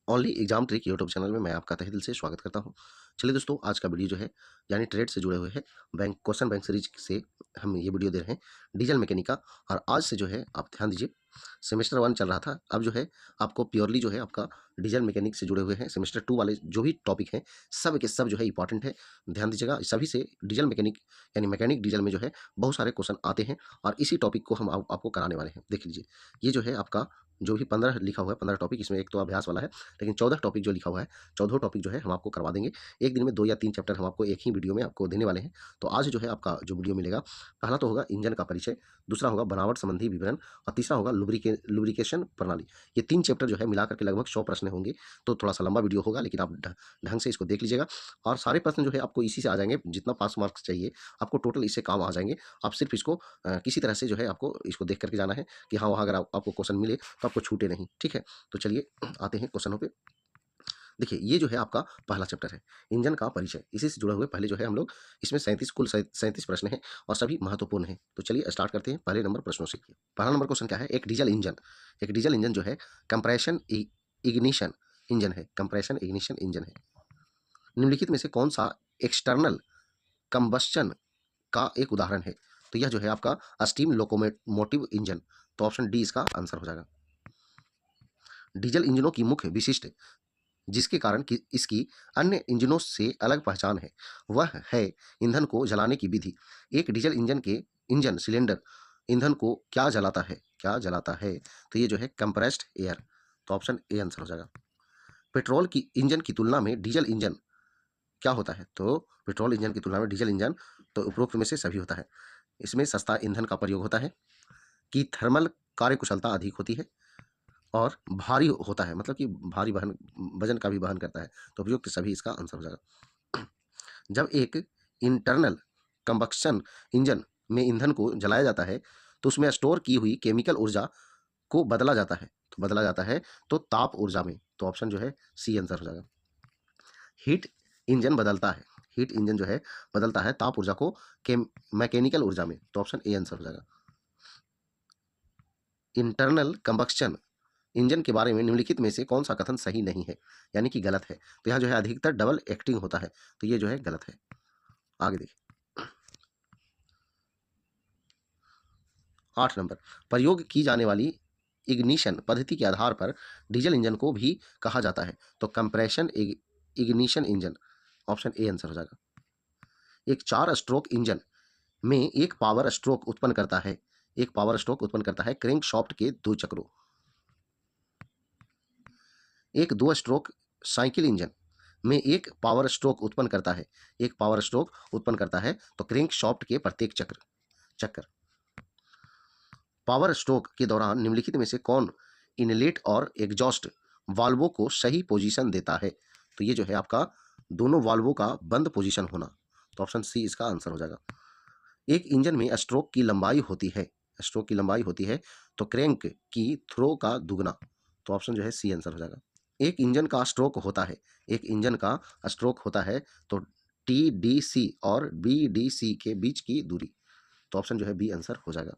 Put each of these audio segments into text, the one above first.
Only exam trick YouTube channel में मैं आपका तहे दिल से स्वागत करता हूं। चलिए दोस्तों, आज का वीडियो जो है यानी ट्रेड से जुड़े हुए हैं, बैंक सीरीज से हम ये वीडियो दे रहे हैं डीजल मैकेनिक का। और आज से जो है आप ध्यान दीजिए, सेमेस्टर 1 चल रहा था, अब जो है आपको प्योरली जो है आपका डीजल मैकेनिक से जुड़े हुए हैं। सेमेस्टर 2 वाले जो भी टॉपिक हैं सब के सब जो है इंपॉर्टेंट है, ध्यान दीजिएगा। सभी से डीजल मैकेनिक यानी मैकेनिक डीजल में जो है बहुत सारे क्वेश्चन आते हैं और इसी टॉपिक को हम आपको कराने वाले हैं। देख लीजिए, ये जो है आपका जो भी 15 लिखा हुआ है, 15 टॉपिक, इसमें एक तो अभ्यास वाला है, लेकिन 14 टॉपिक जो लिखा हुआ है, 14 टॉपिक जो है हम आपको करवा देंगे। एक दिन में 2 या 3 चैप्टर हम आपको एक ही वीडियो में आपको देने वाले हैं। तो आज जो है आपका जो वीडियो मिलेगा, पहला तो होगा इंजन का परिचय, दूसरा होगा बनावट संबंधी विवरण और तीसरा होगा लुब्रिकेशन प्रणाली। ये 3 चैप्टर जो है मिलाकर के लगभग 100 प्रश्न होंगे। तो थोड़ा सा लंबा वीडियो होगा, लेकिन आप ढंग से इसको देख लीजिएगा और सारे प्रश्न जो है आपको इसी से आ जाएंगे। जितना पास मार्क्स चाहिए आपको टोटल इससे काम आ जाएंगे। आप सिर्फ इसको किसी तरह से जो है आपको इसको देख करके जाना है कि हाँ, वहाँ अगर आपको क्वेश्चन मिले तो आपको छूटे नहीं। ठीक है, तो चलिए आते हैं क्वेश्चनों पे। देखिए, ये जो है आपका पहला चैप्टर है, इंजन का परिचय। इसी से जुड़े हुए पहले जो है हम लोग इसमें 37 कुल 37 प्रश्न हैं और सभी महत्वपूर्ण हैं। तो चलिए स्टार्ट करते हैं पहले नंबर प्रश्नों से। पहला नंबर क्वेश्चन क्या है? एक डीजल इंजन जो है कंप्रेशन इग्निशन इंजन है। कंप्रेशन इग्निशन इंजन है। निम्नलिखित में से कौन सा एक्सटर्नल कंबस्शन का एक उदाहरण है? तो यह जो है आपका स्टीम लोकोमोटिव इंजन। तो ऑप्शन डी इसका आंसर हो जाएगा। डीजल इंजनों की मुख्य विशिष्ट जिसके कारण कि इसकी अन्य इंजनों से अलग पहचान है, वह है ईंधन को जलाने की विधि। एक डीजल इंजन सिलेंडर ईंधन को क्या जलाता है? तो ये जो है कंप्रेस्ड एयर। तो ऑप्शन ए आंसर हो जाएगा। पेट्रोल की इंजन की तुलना में डीजल इंजन क्या होता है? तो पेट्रोल इंजन की तुलना में डीजल इंजन तो उपरोक्त में से सभी होता है। इसमें सस्ता ईंधन का प्रयोग होता है, कि थर्मल कार्यकुशलता अधिक होती है और भारी होता है, मतलब कि भारी वजन का भी वहन करता है। तो उपयुक्त सभी इसका आंसर हो जाएगा। जब एक इंटरनल कंबक्शन इंजन में ईंधन को जलाया जाता है तो उसमें स्टोर की हुई केमिकल ऊर्जा को बदला जाता है। तो बदला जाता है तो ताप ऊर्जा में। तो ऑप्शन जो है सी आंसर हो जाएगा। हीट इंजन बदलता है, हीट इंजन जो है बदलता है ताप ऊर्जा को मैकेनिकल ऊर्जा में। तो ऑप्शन ए आंसर हो जाएगा। इंटरनल कंबक्शन इंजन के बारे में निम्नलिखित में से कौन सा कथन सही नहीं है, यानी कि गलत है? तो यहाँ जो है अधिकतर डबल एक्टिंग होता है, तो ये जो है गलत है। आगे देखिए 8 नंबर, प्रयोग की जाने वाली इग्निशन पद्धति के आधार पर डीजल इंजन को भी कहा जाता है। तो compression ignition engine. Option A answer हो जाएगा। एक 4 स्ट्रोक इंजन में एक पावर स्ट्रोक उत्पन्न करता है क्रैंक शाफ्ट के 2 चक्रों। एक 2 स्ट्रोक साइकिल इंजन में एक पावर स्ट्रोक उत्पन्न करता है तो क्रैंक शाफ्ट के प्रत्येक चक्कर। पावर स्ट्रोक के दौरान निम्नलिखित में से कौन इनलेट और एग्जॉस्ट वाल्वों को सही पोजीशन देता है? तो ये जो है आपका दोनों वाल्वों का बंद पोजीशन होना। तो ऑप्शन सी इसका आंसर हो जाएगा। एक इंजन में स्ट्रोक की लंबाई होती है तो क्रैंक की थ्रो का दुगना। तो ऑप्शन जो है सी आंसर हो जाएगा। एक इंजन का स्ट्रोक होता है तो टी डी सी और बी डी सी के बीच की दूरी। तो ऑप्शन जो है बी आंसर हो जाएगा।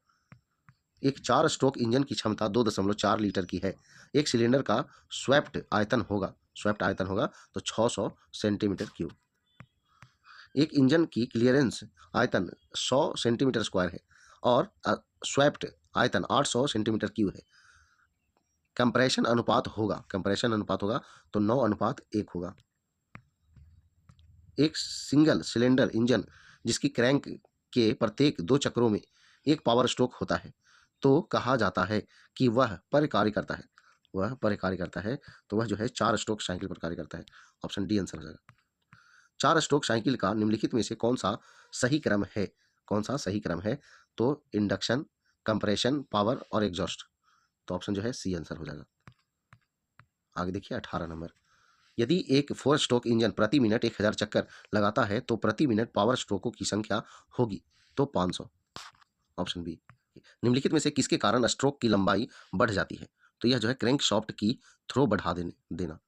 एक 4 स्ट्रोक इंजन की क्षमता 2.4 लीटर की है। एक सिलेंडर का स्वेप्ट आयतन होगा तो 600 सेंटीमीटर क्यूब। एक इंजन की क्लियरेंस आयतन 100 सेंटीमीटर स्क्वायर है और स्वेप्ट आयतन 800 सेंटीमीटर क्यूब है। कंप्रेशन अनुपात होगा तो 9:1 होगा। एक सिंगल सिलेंडर इंजन जिसकी क्रैंक के प्रत्येक 2 चक्रों में एक पावर स्ट्रोक होता है तो कहा जाता है कि वह पर कार्य करता है। तो वह जो है 4 स्ट्रोक साइकिल पर कार्य करता है। ऑप्शन डी आंसर हो जाएगा। 4 स्ट्रोक साइकिल का निम्नलिखित में से कौन सा सही क्रम है? तो इंडक्शन, कंप्रेशन, पावर और एग्जॉस्ट। तो ऑप्शन जो है सी आंसर हो जाएगा। आगे देखिए 18 नंबर, यदि एक 4 स्ट्रोक इंजन प्रति मिनट 1000 चक्कर लगाता है तो प्रति मिनट पावर स्ट्रोकों की संख्या होगी तो 500। Option B. निम्नलिखित में से किसके कारण स्ट्रोक की लंबाई बढ़ जाती है? तो यह जो है क्रैंक शाफ्ट की थ्रो बढ़ा देना।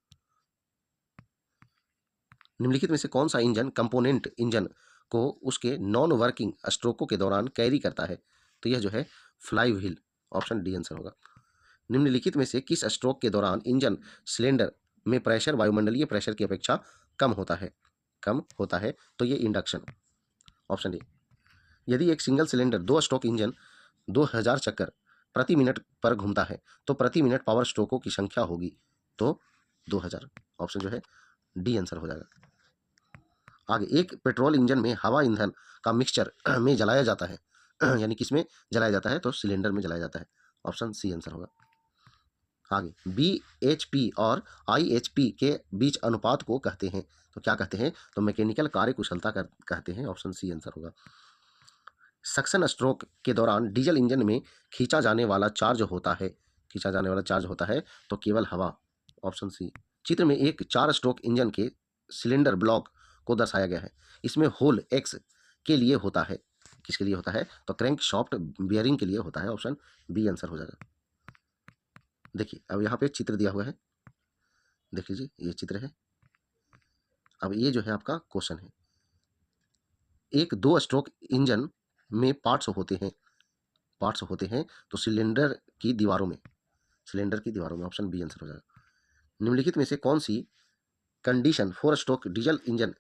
निम्नलिखित में से कौन सा कंपोनेंट इंजन को उसके नॉन वर्किंग स्ट्रोकों के दौरान कैरी करता है? तो यह जो है flywheel. Option D answer होगा। निम्नलिखित में से किस स्ट्रोक के दौरान इंजन सिलेंडर में प्रेशर वायुमंडलीय प्रेशर की अपेक्षा कम होता है, कम होता है, तो ये इंडक्शन, ऑप्शन ए। यदि एक सिंगल सिलेंडर 2 स्ट्रोक इंजन 2000 चक्कर प्रति मिनट पर घूमता है तो प्रति मिनट पावर स्ट्रोकों की संख्या होगी, तो 2000, ऑप्शन जो है डी आंसर हो जाएगा। आगे, एक पेट्रोल इंजन में हवा ईंधन का मिक्सचर में जलाया जाता है, यानी किसमें जलाया जाता है, तो सिलेंडर में जलाया जाता है, ऑप्शन सी आंसर होगा। आगे, BHP और IHP के बीच अनुपात को कहते हैं, तो क्या कहते हैं, तो मैकेनिकल कार्य कुशलता कहते हैं, ऑप्शन सी आंसर होगा। सक्शन स्ट्रोक के दौरान डीजल इंजन में खींचा जाने वाला चार्ज होता है, खींचा जाने वाला चार्ज होता है, तो केवल हवा, ऑप्शन सी। चित्र में एक 4 स्ट्रोक इंजन के सिलेंडर ब्लॉक को दर्शाया गया है, इसमें होल एक्स के लिए होता है, किसके लिए होता है, तो क्रैंक शाफ्ट बियरिंग के लिए होता है, ऑप्शन बी आंसर हो जाएगा। देखिए अब यहाँ पे चित्र दिया हुआ है, देख लीजिए ये चित्र है। अब ये जो है आपका क्वेश्चन है, एक 2 स्ट्रोक इंजन में पार्ट्स होते हैं, पार्ट्स होते हैं, तो सिलेंडर की दीवारों में, सिलेंडर की दीवारों में, ऑप्शन बी आंसर हो जाएगा। निम्नलिखित में से कौन सी कंडीशन 4 स्ट्रोक डीजल इंजन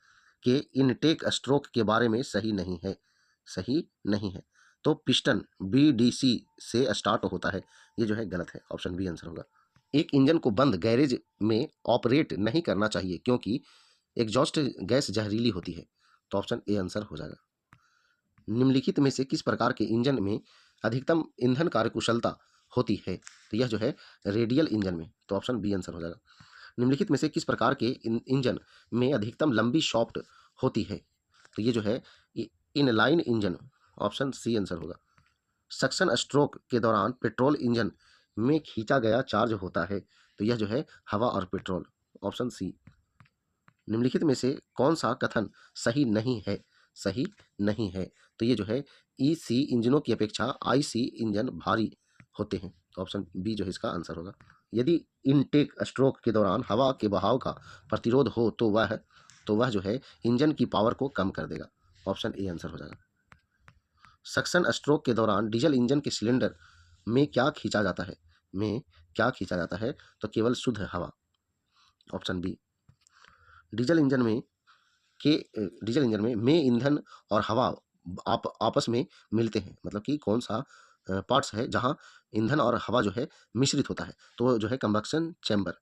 के इनटेक स्ट्रोक के बारे में सही नहीं है, सही नहीं है, तो पिस्टन BDC से स्टार्ट होता है, ये जो है गलत है, ऑप्शन बी आंसर होगा। एक इंजन को बंद गैरेज में ऑपरेट नहीं करना चाहिए क्योंकि एग्जॉस्ट गैस जहरीली होती है, तो ऑप्शन ए आंसर हो जाएगा। निम्नलिखित में से किस प्रकार के इंजन में अधिकतम ईंधन कार्यकुशलता होती है, तो यह जो है रेडियल इंजन में, तो ऑप्शन बी आंसर हो जाएगा। निम्नलिखित में से किस प्रकार के इंजन में अधिकतम लंबी शॉफ्ट होती है, तो ये जो है inline engine, option C answer होगा। सक्शन स्ट्रोक के दौरान पेट्रोल इंजन में खींचा गया चार्ज होता है, तो यह जो है हवा और पेट्रोल, ऑप्शन सी। निम्नलिखित में से कौन सा कथन सही नहीं है, सही नहीं है, तो ये जो है EC इंजनों की अपेक्षा IC इंजन भारी होते हैं, तो ऑप्शन बी जो है इसका आंसर होगा। यदि इनटेक स्ट्रोक के दौरान हवा के बहाव का प्रतिरोध हो तो वह जो है इंजन की पावर को कम कर देगा, ऑप्शन ए आंसर हो जाएगा। सक्शन स्ट्रोक के दौरान डीजल इंजन के सिलेंडर में क्या खींचा जाता है, में क्या खींचा जाता है, तो केवल शुद्ध हवा, ऑप्शन बी। डीजल इंजन में डीजल इंजन में ईंधन और हवा आपस में मिलते हैं, मतलब कि कौन सा पार्ट्स है जहां ईंधन और हवा जो है मिश्रित होता है, तो जो है combustion chamber,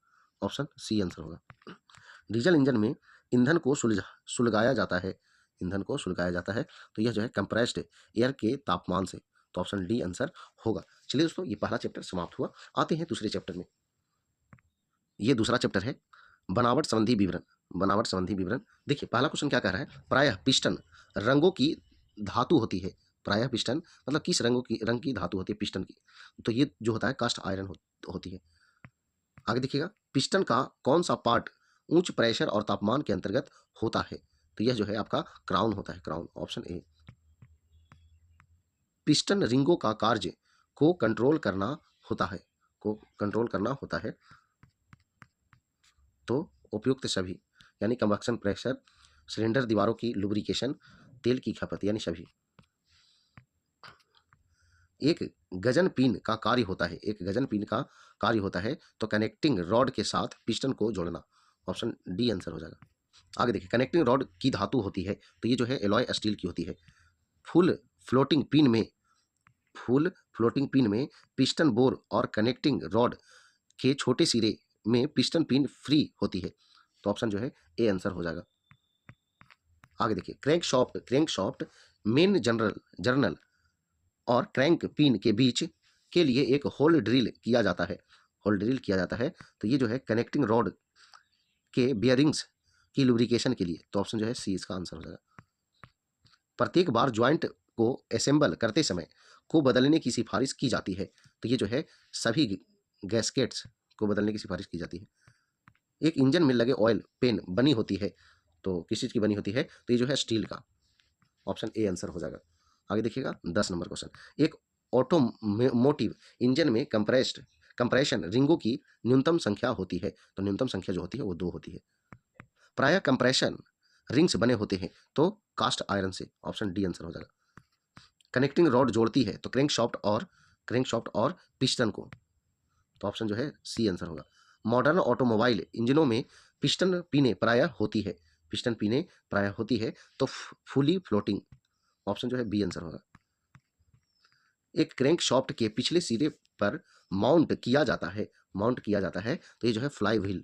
option C answer होगा। डीजल इंजन में ईंधन को सुलगाया जाता है, ईंधन को सुलगाया जाता है, तो यह जो है कंप्रेस्ड एयर के तापमान से, तो ऑप्शन डी आंसर होगा। चलिए दोस्तों, ये पहला चैप्टर समाप्त हुआ। आते हैं दूसरे चैप्टर में। ये दूसरा चैप्टर है बनावट संबंधी विवरण, बनावट संबंधी विवरण। देखिए पहला क्वेश्चन क्या कह रहा है, प्रायः पिस्टन रंगों की धातु होती है, प्रायः पिस्टन मतलब किस रंग की धातु होती है पिस्टन की, तो ये जो होता है कास्ट आयरन होती है। आगे देखिएगा, पिस्टन का कौन सा पार्ट उच्च प्रेशर और तापमान के अंतर्गत होता है, तो यह जो है आपका क्राउन होता है, क्राउन, ऑप्शन ए। पिस्टन रिंगों का कार्य को कंट्रोल करना होता है, को कंट्रोल करना होता है, तो उपयुक्त सभी, यानी कंबक्शन प्रेशर, सिलेंडर दीवारों की लुब्रिकेशन, तेल की खपत, यानी सभी। एक गजन पिन का कार्य होता है, एक गजन पिन का कार्य होता है, तो कनेक्टिंग रॉड के साथ पिस्टन को जोड़ना, ऑप्शन डी आंसर हो जाएगा। आगे देखिए, कनेक्टिंग रॉड की धातु होती है, तो ये जो है एलॉय स्टील की होती है। फुल फ्लोटिंग पिन में, फुल फ्लोटिंग पिन में पिस्टन बोर और कनेक्टिंग रॉड के छोटे सिरे में पिस्टन पिन फ्री होती है, तो ऑप्शन जो है ए आंसर हो जाएगा। आगे देखिए, क्रैंक शॉफ्ट मेन जर्नल और क्रैंक पिन के बीच के लिए एक होल ड्रिल किया जाता है, होल ड्रिल किया जाता है, तो ये जो है कनेक्टिंग रॉड के बियरिंग्स की लुब्रिकेशन के लिए, तो ऑप्शन जो है सी इसका आंसर हो जाएगा। प्रत्येक बार ज्वाइंट को असेंबल करते समय को बदलने की सिफारिश की जाती है, तो ये जो है सभी गैस्केट्स को बदलने की सिफारिश की जाती है। एक इंजन में लगे ऑयल पेन बनी होती है, तो किस चीज़ की बनी होती है, तो ये जो है स्टील का, ऑप्शन ए आंसर हो जाएगा। आगे देखिएगा 10 नंबर क्वेश्चन, एक ऑटोमोटिव इंजन में कंप्रेशन रिंगों की न्यूनतम संख्या होती है, तो न्यूनतम संख्या जो होती है वो 2 होती है। प्रायः कंप्रेशन रिंग्स बने होते हैं, तो कास्ट आयरन से, ऑप्शन डी आंसर हो जाएगा। कनेक्टिंग रॉड जोड़ती है, तो क्रैंक शॉफ्ट और पिस्टन को, तो ऑप्शन जो है सी आंसर होगा। मॉडर्न ऑटोमोबाइल इंजनों में पिस्टन पिनें प्रायः होती है, पिस्टन पिनें प्रायः होती है, तो फुली फ्लोटिंग, ऑप्शन जो है बी आंसर होगा। एक क्रैंक शाफ्ट के पिछले सिरे पर माउंट किया जाता है, माउंट किया जाता है, तो ये जो है flywheel,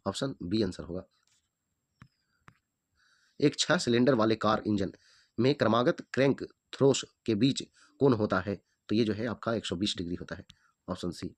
option B answer होगा। एक 6 सिलेंडर वाले कार इंजन में क्रमागत क्रैंक थ्रोस के बीच कोण होता है, तो ये जो है आपका 120 डिग्री होता है, option C.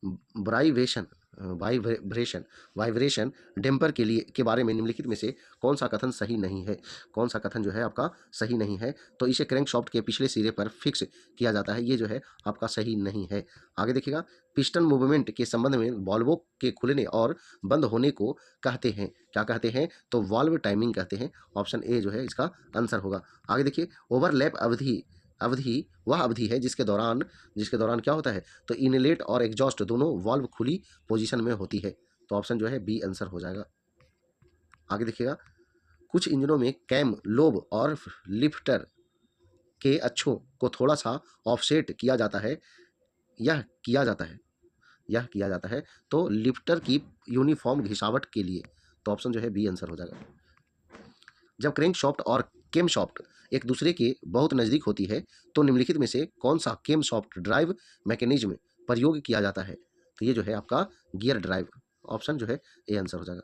Vibration vibration vibration damper के लिए के बारे में निम्नलिखित में से कौन सा कथन सही नहीं है, कौन सा कथन जो है आपका सही नहीं है, तो इसे क्रैंकशाफ्ट के पिछले सिरे पर फिक्स किया जाता है, ये जो है आपका सही नहीं है। आगे देखिएगा, पिस्टन मूवमेंट के संबंध में वॉल्वों के खुलने और बंद होने को कहते हैं, क्या कहते हैं, तो वॉल्व टाइमिंग कहते हैं, ऑप्शन ए जो है इसका आंसर होगा। आगे देखिए, ओवरलैप अवधि अवधि वह अवधि है जिसके दौरान क्या होता है, तो इनलेट और एग्जॉस्ट दोनों वाल्व खुली पोजीशन में होती है, तो ऑप्शन जो है बी आंसर हो जाएगा। आगे देखिएगा, कुछ इंजनों में कैम लोब और लिफ्टर के अच्छों को थोड़ा सा ऑफसेट किया जाता है, यह किया जाता है तो लिफ्टर की यूनिफॉर्म घिसावट के लिए, तो ऑप्शन जो है बी आंसर हो जाएगा। जब क्रैंक शाफ्ट और केम शाफ्ट एक दूसरे के बहुत नज़दीक होती है, तो निम्नलिखित में से कौन सा केम शाफ्ट ड्राइव मैकेनिज्म प्रयोग किया जाता है, तो ये जो है आपका गियर ड्राइव, ऑप्शन जो है ए आंसर हो जाएगा।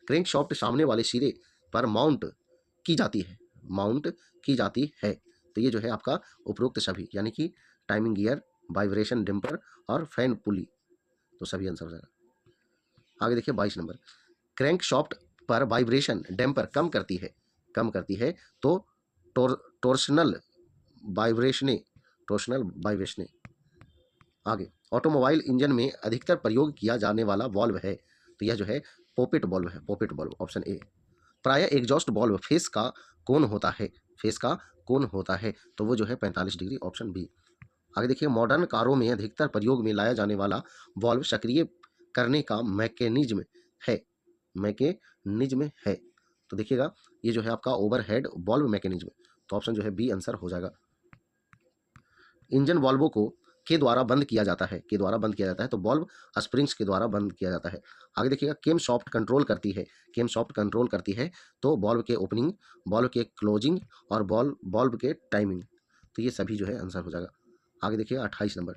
क्रैंक शाफ्ट सामने वाले सिरे पर की जाती है माउंट की जाती है, तो ये जो है आपका उपरोक्त सभी, यानी कि टाइमिंग गियर, वाइब्रेशन डैम्पर और फैन पुली, तो सभी आंसर हो जाएगा। आगे देखिए 22 नंबर, क्रैंक शाफ्ट पर वाइब्रेशन डैम्पर कम करती है तो टोर्सनल वाइब्रेशने। आगे, ऑटोमोबाइल इंजन में अधिकतर प्रयोग किया जाने वाला वॉल्व है, तो यह जो है पॉपेट वॉल्व है, पॉपेट वॉल्व, ऑप्शन ए। प्रायः एग्जॉस्ट वॉल्व फेस का कोण होता है, फेस का कोण होता है, तो वो जो है 45 डिग्री, ऑप्शन बी। आगे देखिए, मॉडर्न कारों में अधिकतर प्रयोग में लाया जाने वाला वॉल्व सक्रिय करने का मैकेनिज्म है, तो देखिएगा ये जो है आपका ओवरहेड वॉल्व मैकेनिज्म, तो ऑप्शन जो है बी आंसर हो जाएगा। इंजन वॉल्वों को के द्वारा बंद किया जाता है, तो वॉल्व स्प्रिंग्स के द्वारा बंद किया जाता है। आगे देखिएगा, केम शाफ्ट कंट्रोल करती है तो वॉल्व के ओपनिंग, वॉल्व के क्लोजिंग और वॉल्व के टाइमिंग, तो ये सभी जो है आंसर हो जाएगा। आगे देखिए 28 नंबर,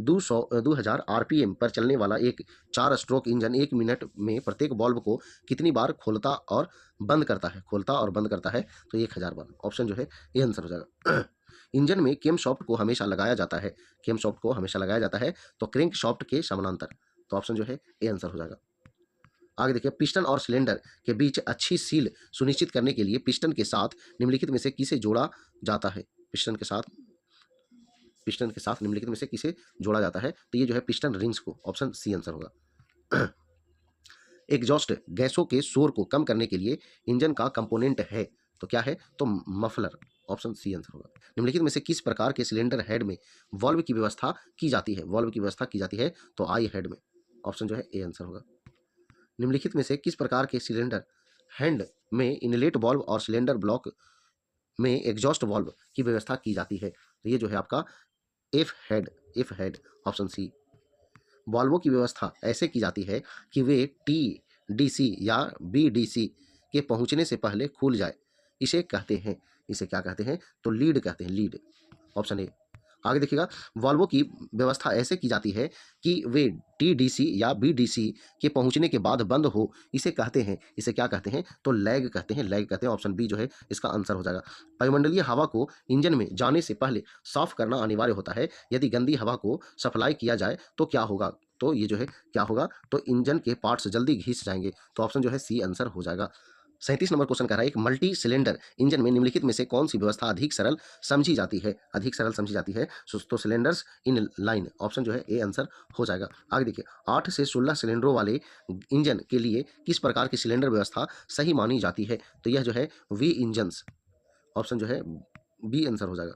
2000 आरपीएम पर चलने वाला एक 4 स्ट्रोक इंजन 1 मिनट में प्रत्येक वॉल्व को कितनी बार खोलता और बंद करता है, तो 1000 बार, ऑप्शन जो है ये आंसर हो जाएगा। इंजन में केम शाफ्ट को हमेशा लगाया जाता है, तो क्रैंक शाफ्ट के समानांतर, तो ऑप्शन जो है ए आंसर हो जाएगा। आगे देखिए, पिस्टन और सिलेंडर के बीच अच्छी सील सुनिश्चित करने के लिए पिस्टन के साथ निम्नलिखित में से किसे जोड़ा जाता है, पिस्टन के साथ निम्नलिखित में से किसे जोड़ा जाता है, तो ये जो है पिस्टन रिंग्स को, ऑप्शन सी आंसर होगा। एग्जॉस्ट गैसों के शोर को कम करने के लिए इंजन का कंपोनेंट है, तो क्या है, तो मफलर, ऑप्शन सी आंसर होगा। निम्नलिखित में से किस प्रकार के सिलेंडर हेड में वॉल्व की व्यवस्था की जाती है, तो आई हेड में, ऑप्शन जो है ए आंसर होगा। निम्नलिखित में से किस प्रकार के सिलेंडर हैंड में इनलेट वॉल्व और सिलेंडर ब्लॉक में एग्जॉस्ट वॉल्व की व्यवस्था की जाती है, तो ये जो है आपका एफ हेड, ऑप्शन सी। वॉल्वों की व्यवस्था ऐसे की जाती है कि वे टीडीसी या बीडीसी के पहुंचने से पहले खुल जाए, इसे क्या कहते हैं, तो लीड, ऑप्शन ए। आगे देखिएगा, वॉल्वों की व्यवस्था ऐसे की जाती है कि वे टीडीसी या बीडीसी के पहुंचने के बाद बंद हो, इसे क्या कहते हैं, तो लैग कहते हैं, ऑप्शन बी जो है इसका आंसर हो जाएगा। वायुमंडलीय हवा को इंजन में जाने से पहले साफ करना अनिवार्य होता है, यदि गंदी हवा को सप्लाई किया जाए तो क्या होगा, तो ये जो है क्या होगा, तो इंजन के पार्ट्स जल्दी घिस जाएंगे, तो ऑप्शन जो है सी आंसर हो जाएगा। 37 नंबर क्वेश्चन कह रहा है, एक मल्टी सिलेंडर इंजन में निम्नलिखित में से कौन सी व्यवस्था अधिक सरल समझी जाती है, तो सिलेंडर्स इन लाइन, ऑप्शन जो है ए आंसर हो जाएगा। आगे देखिए, 8 से 16 सिलेंडरों वाले इंजन के लिए किस प्रकार की सिलेंडर व्यवस्था सही मानी जाती है, तो यह जो है वी इंजन्स, ऑप्शन जो है बी आंसर हो जाएगा।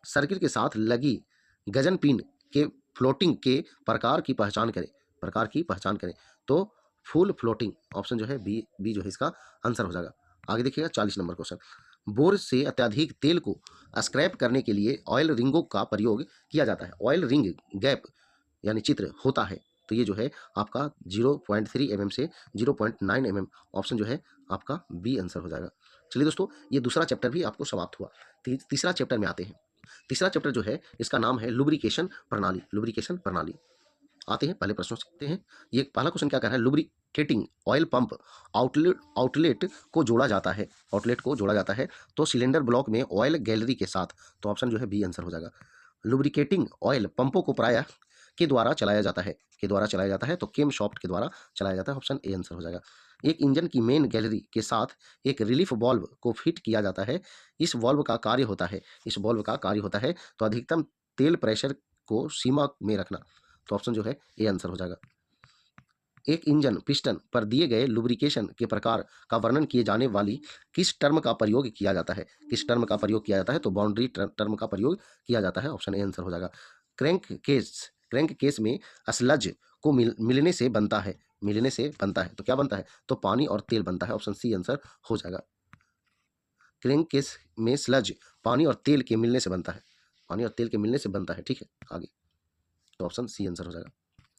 सर्किट के साथ लगी गजन पिन के फ्लोटिंग के प्रकार की पहचान करें, तो फुल फ्लोटिंग, ऑप्शन जो है बी जो है इसका आंसर हो जाएगा। आगे देखिएगा 40 नंबर क्वेश्चन, बोर से अत्यधिक तेल को स्क्रैप करने के लिए ऑयल रिंगों का प्रयोग किया जाता है, ऑयल रिंग गैप यानी चित्र होता है, तो ये जो है आपका 0.3 mm से 0.9 mm ऑप्शन जो है आपका बी आंसर हो जाएगा। चलिए दोस्तों, ये दूसरा चैप्टर भी आपको समाप्त हुआ। तीसरा चैप्टर में आते हैं। तीसरा चैप्टर जो है इसका नाम है लुब्रिकेशन प्रणाली। लुब्रिकेशन प्रणाली आते हैं, पहले प्रश्नों सीखते हैं। ये पहला क्वेश्चन क्या कह रहा है, लुब्रिकेटिंग ऑयल पंप आउटलेट को जोड़ा जाता है। आउटलेट को जोड़ा जाता है तो सिलेंडर ब्लॉक में ऑयल गैलरी के साथ, तो ऑप्शन जो है बी आंसर हो जाएगा। लुब्रिकेटिंग ऑयल पंपों को प्रायः के द्वारा चलाया जाता है, के द्वारा चलाया जाता है तो केम शॉफ्ट के द्वारा चलाया जाता है, ऑप्शन ए आंसर हो जाएगा। एक इंजन की मेन गैलरी के साथ एक रिलीफ वाल्व को फिट किया जाता है। इस वाल्व का कार्य होता है, इस वाल्व का कार्य होता है तो अधिकतम तेल प्रेशर को सीमा में रखना, तो ऑप्शन जो है ए आंसर हो जाएगा। एक इंजन पिस्टन पर दिए गए लुब्रिकेशन के प्रकार का वर्णन किए जाने वाली किस टर्म का प्रयोग किया जाता है, किस टर्म का प्रयोग किया जाता है, तो बाउंड्री टर्म का प्रयोग किया जाता है, ऑप्शन ए आंसर हो जाएगा। क्रैंक केस में स्लज को मिलने से बनता है, मिलने से बनता है तो क्या बनता है, तो पानी और तेल बनता है, ऑप्शन सी आंसर हो जाएगा। क्रैंक केस में स्लज पानी और तेल के मिलने से बनता है, पानी और तेल के मिलने से बनता है, ठीक है। आगे तो ऑप्शन सी आंसर हो जाएगा।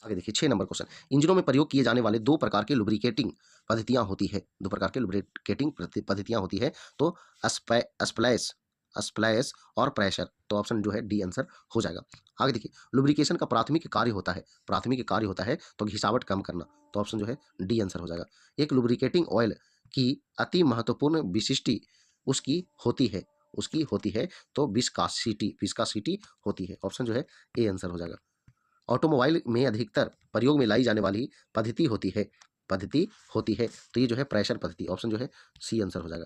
आगे देखिए 6 नंबर क्वेश्चन, इंजनों में प्रयोग किए जाने वाले दो प्रकार के लुब्रिकेटिंग पद्धतियां होती है, दो प्रकार के लुब्रिकेटिंग पद्धतियां होती है, तो स्प्लैश स्प्लैश और प्रेशर, तो ऑप्शन जो है डी आंसर हो जाएगा। आगे देखिए लुब्रिकेशन का प्राथमिक कार्य होता है, प्राथमिक कार्य होता है तो घिसावट कम करना, तो ऑप्शन जो है डी आंसर हो जाएगा। एक लुब्रिकेटिंग ऑयल की अति महत्वपूर्ण विशिष्टि उसकी होती है, उसकी होती है तो विस्कासिटी, विस्कासिटी होती है, ऑप्शन जो है ए आंसर हो जाएगा। ऑटोमोबाइल में अधिकतर प्रयोग में लाई जाने वाली पद्धति होती है, पद्धति होती है तो ये जो है प्रेशर पद्धति, ऑप्शन जो है सी आंसर हो जाएगा।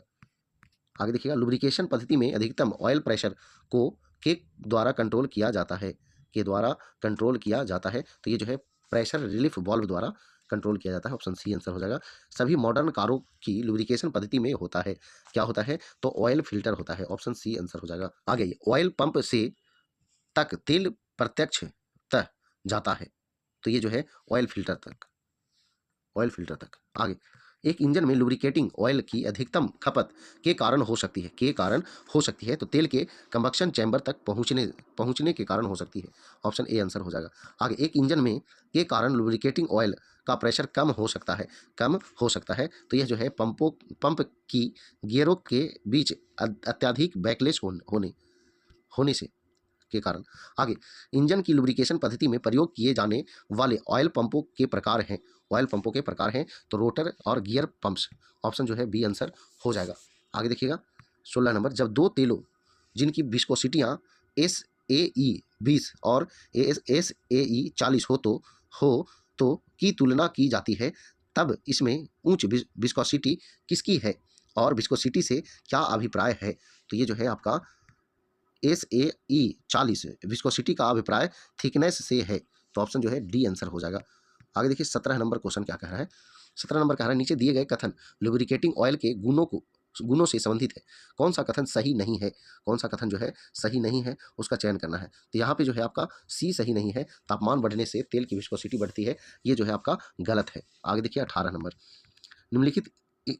आगे देखिएगा लुब्रिकेशन पद्धति में अधिकतम ऑयल प्रेशर को के द्वारा कंट्रोल किया जाता है, के द्वारा कंट्रोल किया जाता है तो ये जो है प्रेशर रिलीफ वाल्व द्वारा कंट्रोल किया जाता है, ऑप्शन सी आंसर हो जाएगा। सभी मॉडर्न कारों की लुब्रिकेशन पद्धति में होता है, क्या होता है, तो ऑयल फिल्टर होता है, ऑप्शन सी आंसर हो जाएगा। आगे ऑयल पंप से तक तेल प्रत्यक्ष तक जाता है तो ये जो है ऑयल फिल्टर तक, ऑयल फिल्टर तक। आगे एक इंजन में लुब्रिकेटिंग ऑयल की अधिकतम खपत के कारण हो सकती है, के कारण हो सकती है तो तेल के कंबक्शन चैम्बर तक पहुंचने के कारण हो सकती है, ऑप्शन ए आंसर हो जाएगा। आगे एक इंजन में के कारण लुब्रिकेटिंग ऑयल का प्रेशर कम हो सकता है, कम हो सकता है तो यह जो है पंप की गियरों के बीच अत्यधिक बैकलेस होने से के कारण। आगे इंजन की लुब्रिकेशन पद्धति में प्रयोग किए जाने वाले ऑयल पंपों के प्रकार हैं, ऑयल पंपों के प्रकार हैं तो रोटर और गियर पंप्स, ऑप्शन जो है बी आंसर हो जाएगा। आगे देखिएगा 16 नंबर, जब दो तेलों जिनकी विस्कोसिटियां SAE 20 और SAE 40 हो तो की तुलना की जाती है, तब इसमें उच्च विस्कोसिटी किसकी है और विस्कोसिटी से क्या अभिप्राय है, तो ये जो है आपका SAE 40 विस्कोसिटी का अभिप्राय थिकनेस से है, तो ऑप्शन जो है डी आंसर हो जाएगा। आगे देखिए 17 नंबर क्वेश्चन क्या कह रहा है, 17 नंबर कह रहा है नीचे दिए गए कथन लुब्रिकेटिंग ऑयल के गुणों से संबंधित है, कौन सा कथन सही नहीं है, कौन सा कथन जो है सही नहीं है उसका चयन करना है। तो यहाँ पे जो है आपका सी सही नहीं है, तापमान बढ़ने से तेल की विस्कोसिटी बढ़ती है, ये जो है आपका गलत है। आगे देखिए 18 नंबर, निम्नलिखित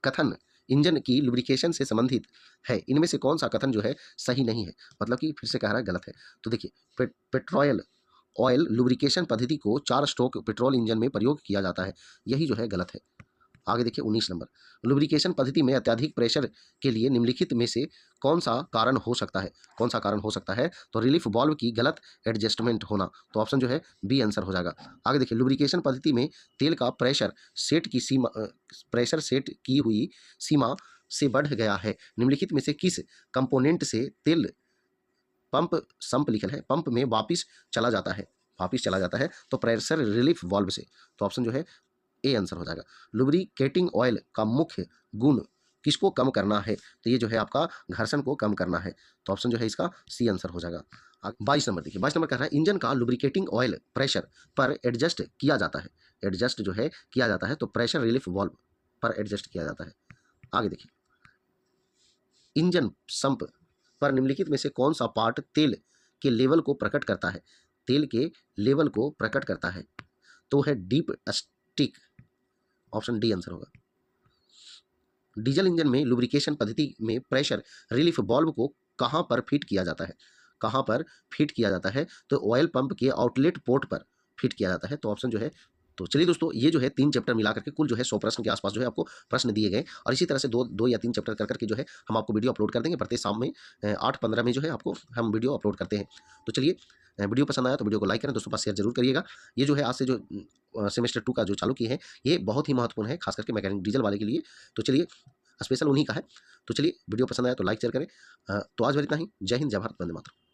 कथन इंजन की लुब्रिकेशन से संबंधित है, इनमें से कौन सा कथन जो है सही नहीं है, मतलब कि फिर से कह रहा है गलत है। तो देखिए पेट्रोल ऑयल लुब्रिकेशन पद्धति को 4 स्ट्रोक पेट्रोल इंजन में प्रयोग किया जाता है, यही जो है गलत है। आगे देखिए 19 नंबर, लुब्रिकेशन पद्धति में अत्यधिक प्रेशर के लिए निम्नलिखित में से कौन सा कारण हो सकता है, कौन सा कारण हो सकता है, तो रिलीफ वाल्व की गलत एडजस्टमेंट होना, तो ऑप्शन जो है बी आंसर हो जाएगा। आगे देखिए लुब्रिकेशन पद्धति में तेल का प्रेशर सेट की हुई सीमा से बढ़ गया है, निम्नलिखित में से किस कंपोनेंट से तेल पंप लिखल है पंप में वापिस चला जाता है, वापिस चला जाता है तो प्रेशर रिलीफ वाल्व से, तो ऑप्शन जो है ए आंसर हो जाएगा। लुब्रिकेटिंग ऑयल का मुख्य गुण किसको कम करना है, तो ये जो है आपका घर्षण को कम करना है, तो ऑप्शन जो है इसका सी आंसर हो जाएगा। 22 नंबर देखिए, 22 नंबर कह रहा है इंजन का लुब्रिकेटिंग ऑयल प्रेशर पर एडजस्ट किया जाता है, एडजस्ट जो है किया जाता है तो प्रेशर रिलीफ वाल्व पर एडजस्ट किया जाता है। आगे देखिए इंजन संप पर निम्नलिखित में से कौन सा पार्ट तेल के लेवल को प्रकट करता है, तेल के लेवल को प्रकट करता है, तो है deep stick, option D answer होगा। डीजल इंजन में लुब्रिकेशन पद्धति में प्रेशर रिलीफ वाल्व को कहां पर फिट किया जाता है, कहां पर फिट किया जाता है, तो ऑयल पंप के आउटलेट पोर्ट पर फिट किया जाता है, तो ऑप्शन जो है तो चलिए दोस्तों, ये जो है 3 चैप्टर मिला करके कुल जो है 100 प्रश्न के आसपास जो है आपको प्रश्न दिए गए और इसी तरह से 2 या 3 चैप्टर कर करके जो है हम आपको वीडियो अपलोड कर देंगे प्रत्येक शाम में 8:15 में जो है आपको हम वीडियो अपलोड करते हैं। तो चलिए, वीडियो पसंद आया तो वीडियो को लाइक करें, दोस्तों के पास शेयर जरूर करिएगा। ये जो है आज से जो सेमेस्टर 2 का जो चालू किए हैं, ये बहुत ही महत्वपूर्ण है, खास करके मैकेनिक डीजल वाले के लिए। तो चलिए, स्पेशल उन्हीं का है। तो चलिए, वीडियो पसंद आया तो लाइक शेयर करें। तो आज भर इतना ही। जय हिंद, जय भारत, वंदे मातरम।